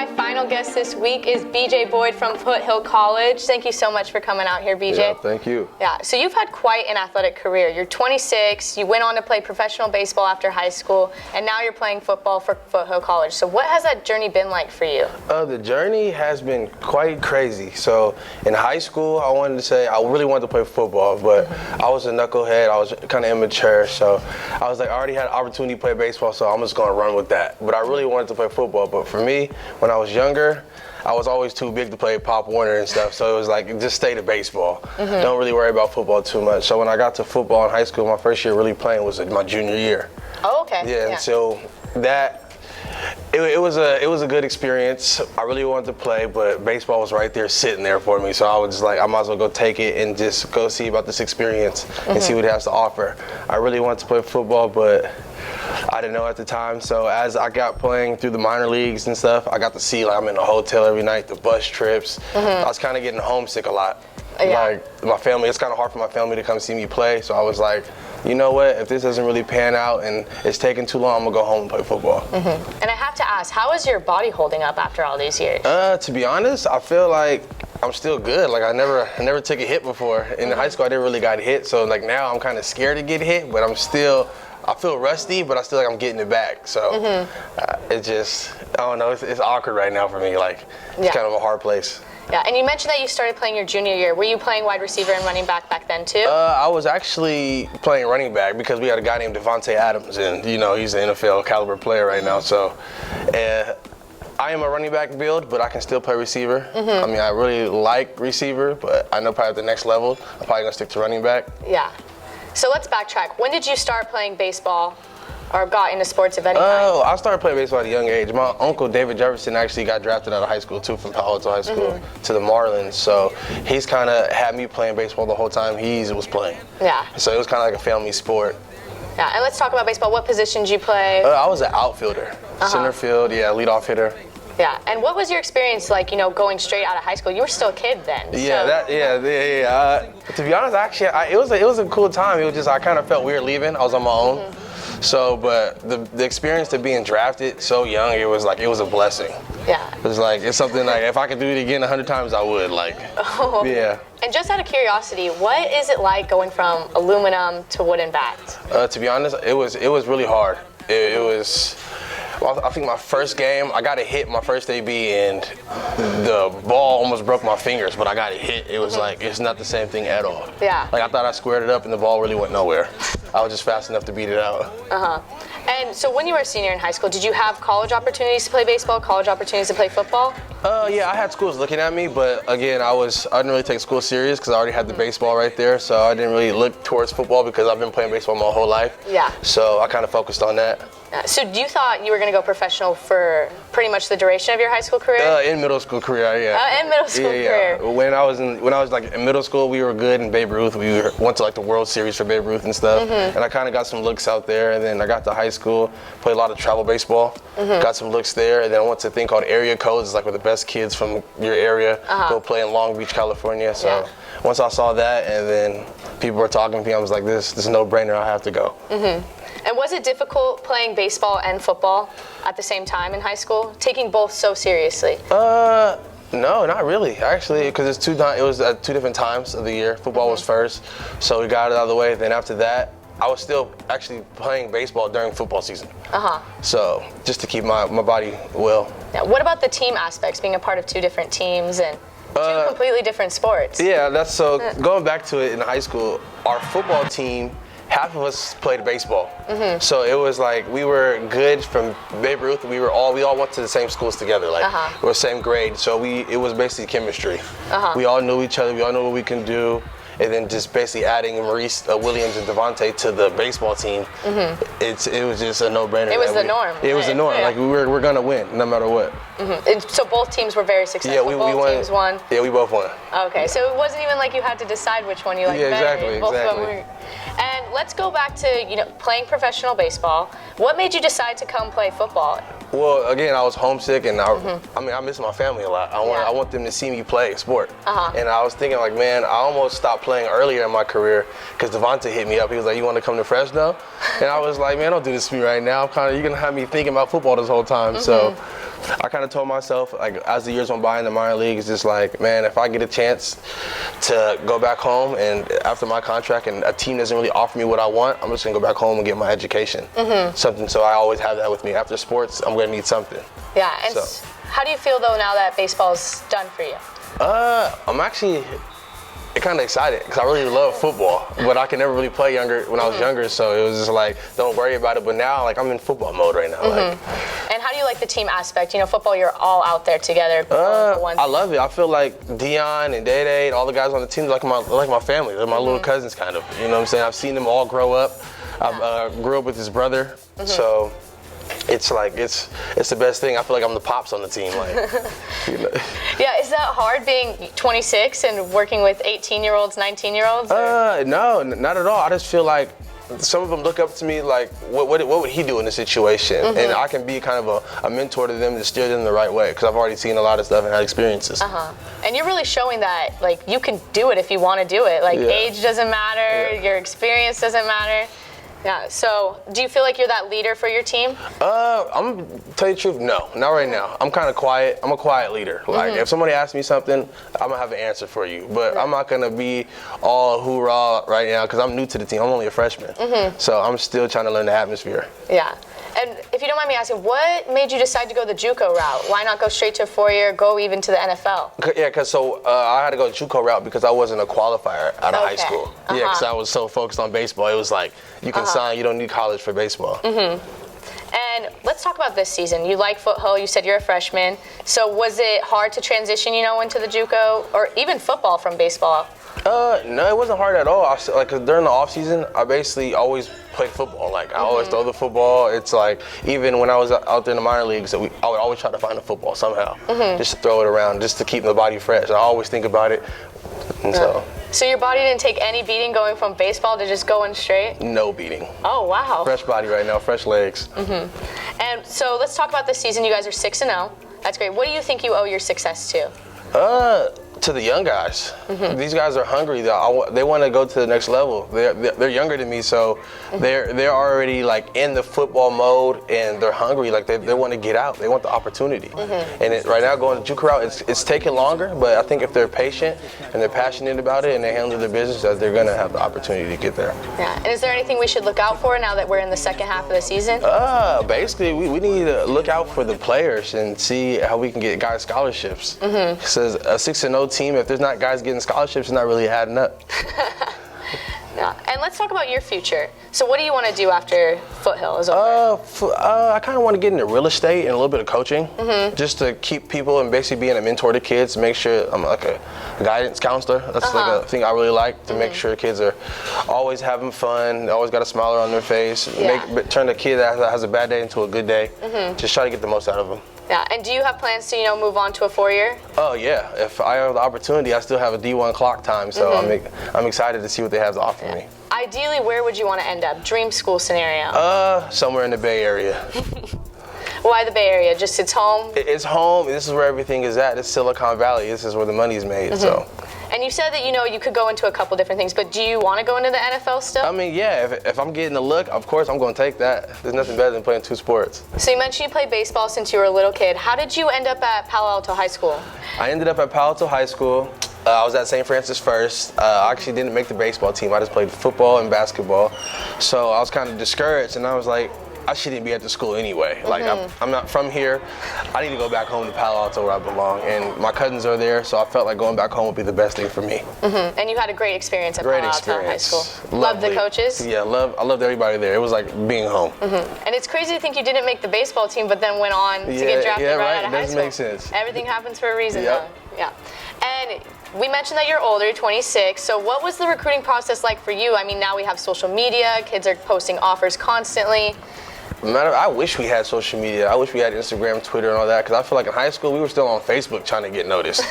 my final guest this week is BJ Boyd from Foothill College. Thank you so much for coming out here, BJ. Yeah, thank you. Yeah, so you've had quite an athletic career. You're 26, you went on to play professional baseball after high school, and now you're playing football for Foothill College. So what has that journey been like for you? The journey has been quite crazy. So in high school, I really wanted to play football, but I was a knucklehead. I was kind of immature, so I was like, I already had an opportunity to play baseball, so I'm just going to run with that. But I really wanted to play football. But for me, when I was younger, I was always too big to play Pop Warner and stuff, so it was like, just stay to baseball. Don't really worry about football too much. So when I got to football in high school, my first year really playing was my junior year. Oh, okay. Yeah, and so it was a good experience. I really wanted to play, but baseball was right there sitting there for me. So I was just like, I might as well go take it and just go see about this experience and see what it has to offer. I really wanted to play football, but I didn't know at the time. So as I got playing through the minor leagues and stuff, I got to see, like, I'm in a hotel every night, the bus trips. I was kind of getting homesick a lot. Like, my family, it's kind of hard for my family to come see me play. So I was like, you know what, if this doesn't really pan out and it's taking too long, I'm gonna go home and play football. And I have to ask, how is your body holding up after all these years? To be honest, I feel like I'm still good. Like, I never took a hit before. In high school, I never really got hit. So like now I'm kind of scared to get hit, but I feel rusty, but I still like I'm getting it back. So it just, I don't know, it's awkward right now for me. Like, it's kind of a hard place. Yeah, and you mentioned that you started playing your junior year. Were you playing wide receiver and running back then too? I was actually playing running back because we had a guy named Devontae Adams, and you know, he's an NFL caliber player right now. So I am a running back build, but I can still play receiver. I mean, I really like receiver, but I know probably at the next level, I'm probably gonna stick to running back. Yeah. So let's backtrack. When did you start playing baseball or got into sports of any kind? Oh, I started playing baseball at a young age. My uncle, David Jefferson, actually got drafted out of high school too, from Palo Alto High School to the Marlins. So he's kind of had me playing baseball the whole time he was playing. Yeah. So it was kind of like a family sport. Yeah, and let's talk about baseball. What position did you play? I was an outfielder, center field, leadoff hitter. Yeah, and what was your experience like, you know, going straight out of high school? You were still a kid then. Yeah, so. To be honest, actually, it was a cool time. It was just, I kind of felt weird leaving. I was on my own. So, but the experience to being drafted so young, it was a blessing. Yeah. It was like, it's something like, if I could do it again 100 times, I would, like, yeah. And just out of curiosity, what is it like going from aluminum to wooden bats? To be honest, it was really hard. It was, well, I think my first game, I got a hit my first AB, and the ball almost broke my fingers, but I got a hit. It was like, it's not the same thing at all. Yeah. Like, I thought I squared it up, and the ball really went nowhere. I was just fast enough to beat it out. And so when you were a senior in high school, did you have college opportunities to play baseball, college opportunities to play football? Yeah, I had schools looking at me, but again, I didn't really take school serious because I already had the baseball right there, so I didn't really look towards football because I've been playing baseball my whole life. Yeah. So I kind of focused on that. So you thought you were going to go professional for pretty much the duration of your high school career? In middle school career, yeah. In middle school career. When I was like in middle school, we were good in Babe Ruth. We went to like the World Series for Babe Ruth and stuff, and I kind of got some looks out there. And then I got to high school, played a lot of travel baseball, got some looks there, and then I went to a thing called area codes. It's like where the best kids from your area go play in Long Beach, California. So once I saw that, and then people were talking to me, I was like, this is a no-brainer. I have to go. And was it difficult playing baseball and football at the same time in high school, taking both so seriously? No, not really, actually, because it was at 2 different times of the year. Football was first, so we got it out of the way. Then after that, I was still actually playing baseball during football season. So just to keep my body well. Yeah, what about the team aspects, being a part of 2 different teams and 2 completely different sports? Yeah, going back to it in high school, our football team, half of us played baseball. So it was like, we were good from Babe Ruth. We all went to the same schools together. Like, we were same grade. So it was basically chemistry. We all knew each other. We all knew what we can do. And then just basically adding Maurice Williams and Devontae to the baseball team, it was just a no-brainer. It was the norm. It was the norm. Like, we're going to win no matter what. And so both teams were very successful. Yeah, both teams won. Yeah, we both won. Okay, so it wasn't even like you had to decide which one you liked better. Both of them were. And let's go back to playing professional baseball. What made you decide to come play football? Well, again, I was homesick, and I miss my family a lot. I want them to see me play sport. And I was thinking, like, man, I almost stopped playing earlier in my career because Devontae hit me up. He was like, "You want to come to Fresno?" And I was like, "Man, don't do this to me right now. You're gonna have me thinking about football this whole time." So I kind of told myself, like, as the years went by in the minor leagues, just like, man, if I get a chance to go back home and after my contract and a team doesn't really offer me what I want, I'm just gonna go back home and get my education. Something, so I always have that with me. After sports, I'm gonna need something. Yeah, and how do you feel though now that baseball's done for you? I'm actually kind of excited because I really love football, but I could never really play when I was younger, so it was just like, don't worry about it. But now, like, I'm in football mode right now. Like, and how do you like the team aspect? You know, football, you're all out there together. For one I love it. I feel like Dion and Day Day and all the guys on the team, they're like my family. They're my little cousins, kind of. You know what I'm saying? I've seen them all grow up. I grew up with his brother, so it's like it's the best thing. I feel like I'm the pops on the team. Like, you know. Yeah, is that hard being 26 and working with 18-year-olds, 19-year-olds? No, not at all. I just feel like some of them look up to me like, what would he do in this situation? And I can be kind of a mentor to them to steer them the right way because I've already seen a lot of stuff and had experiences. And you're really showing that, like, you can do it if you want to do it. Like, age doesn't matter, your experience doesn't matter. Yeah, so do you feel like you're that leader for your team? I'm gonna tell you the truth, no, not right now. I'm kind of quiet. I'm a quiet leader. Like, if somebody asks me something, I'm gonna have an answer for you. But I'm not gonna be all hoorah right now because I'm new to the team. I'm only a freshman. So I'm still trying to learn the atmosphere. Yeah. And if you don't mind me asking, what made you decide to go the JUCO route? Why not go straight to a 4-year, go even to the NFL? Yeah, because I had to go the JUCO route because I wasn't a qualifier out of high school. Yeah, because I was so focused on baseball. It was like, you can sign, you don't need college for baseball. And let's talk about this season. You like Foothill, you said you're a freshman. So was it hard to transition, into the JUCO or even football from baseball? No, it wasn't hard at all. Cause during the off season, I basically always played football. Like, I always throw the football. It's like, even when I was out there in the minor leagues, I would always try to find a football somehow, just to throw it around, just to keep the body fresh. I always think about it, and So your body didn't take any beating going from baseball to just going straight? No beating. Oh, wow. Fresh body right now, fresh legs. And so let's talk about this season. You guys are 6-0. That's great. What do you think you owe your success to? To the young guys. These guys are hungry. They want to go to the next level. They're younger than me, so they're already like in the football mode, and they're hungry. Like, they want to get out. They want the opportunity. And right now, going to JUCO route, it's taking longer. But I think if they're patient and they're passionate about it and they handle their business, that they're gonna have the opportunity to get there. Yeah. And is there anything we should look out for now that we're in the second half of the season? Basically, we need to look out for the players and see how we can get guys scholarships. Because a 6-0 team, if there's not guys getting scholarships, it's not really adding up. Yeah. And let's talk about your future. So what do you want to do after Foothill is over? I kind of want to get into real estate and a little bit of coaching, just to keep people and basically being a mentor to kids, make sure I'm like a guidance counselor. That's like a thing I really like, to make sure kids are always having fun, always got a smile on their face, turn a kid that has a bad day into a good day, just try to get the most out of them. Yeah, and do you have plans to, move on to a 4-year? Oh yeah, if I have the opportunity, I still have a D1 clock time, so I'm excited to see what they have to offer me. Ideally, where would you want to end up? Dream school scenario? Somewhere in the Bay Area. Why the Bay Area? Just it's home? It's home. This is where everything is at. It's Silicon Valley. This is where the money's made, so. And you said that, you could go into a couple different things, but do you want to go into the NFL still? I mean, yeah, if I'm getting a look, of course I'm going to take that. There's nothing better than playing two sports. So you mentioned you played baseball since you were a little kid. How did you end up at Palo Alto High School? I ended up at Palo Alto High School. I was at St. Francis first. I actually didn't make the baseball team. I just played football and basketball. So I was kind of discouraged, and I was like, I shouldn't be at the school anyway. Like, I'm not from here. I need to go back home to Palo Alto where I belong. And my cousins are there, so I felt like going back home would be the best thing for me. And you had a great experience at Palo Alto High School. Loved the coaches? Yeah, I loved everybody there. It was like being home. And it's crazy to think you didn't make the baseball team, but then went on to get drafted right out of high school. That doesn't make sense. Everything happens for a reason, though. Yeah. And we mentioned that you're older, you're 26. So what was the recruiting process like for you? I mean, now we have social media. Kids are posting offers constantly. I wish we had social media. I wish we had Instagram, Twitter, and all that, because I feel like in high school we were still on Facebook trying to get noticed.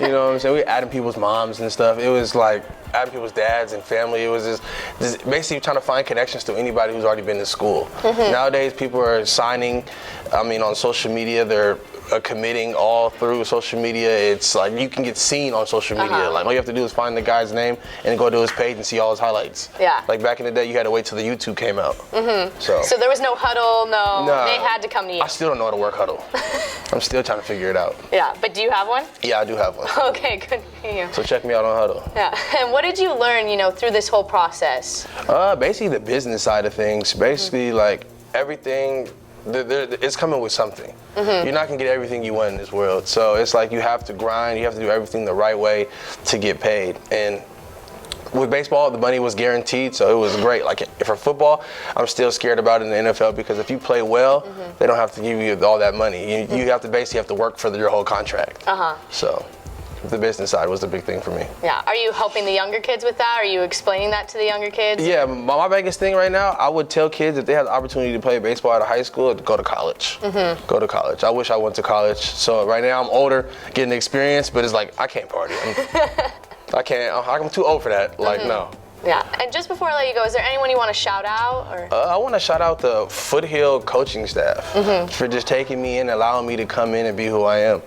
You know what I'm saying? We were adding people's moms and stuff. It was like adding people's dads and family. It was just basically trying to find connections to anybody who's already been to school. Nowadays, people are signing, on social media, they're committing all through social media. It's like you can get seen on social media. Like all you have to do is find the guy's name and go to his page and see all his highlights. Yeah. Like back in the day, you had to wait till the YouTube came out. So there was no huddle, Nah, they had to come to you. I still don't know how to work huddle. I'm still trying to figure it out. Yeah, but do you have one? Yeah, I do have one. Okay, good for you. So check me out on huddle. Yeah, and what did you learn, through this whole process? Basically the business side of things. Basically like everything, it's coming with something. You're not gonna get everything you want in this world. So it's like you have to grind, you have to do everything the right way to get paid. And with baseball, the money was guaranteed, so it was great. Like for football, I'm still scared about it in the NFL because if you play well, they don't have to give you all that money. You have to basically have to work for your whole contract. So the business side was the big thing for me. Yeah. Are you helping the younger kids with that? Are you explaining that to the younger kids? Yeah, my biggest thing right now, I would tell kids if they had the opportunity to play baseball out of high school, go to college. Go to college. I wish I went to college. So right now I'm older, getting experience, but it's like I can't party. I can't. I'm too old for that. Like no. Yeah. And just before I let you go, is there anyone you want to shout out? Or? I want to shout out the Foothill coaching staff for just taking me in, allowing me to come in and be who I am.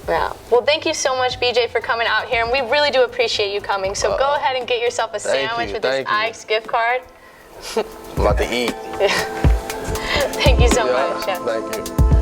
Yeah. Well, thank you so much, BJ, for coming out here, and we really do appreciate you coming. So go ahead and get yourself a sandwich with this Ike's gift card. I'm about to eat. Thank you so much. Yeah. Thank you.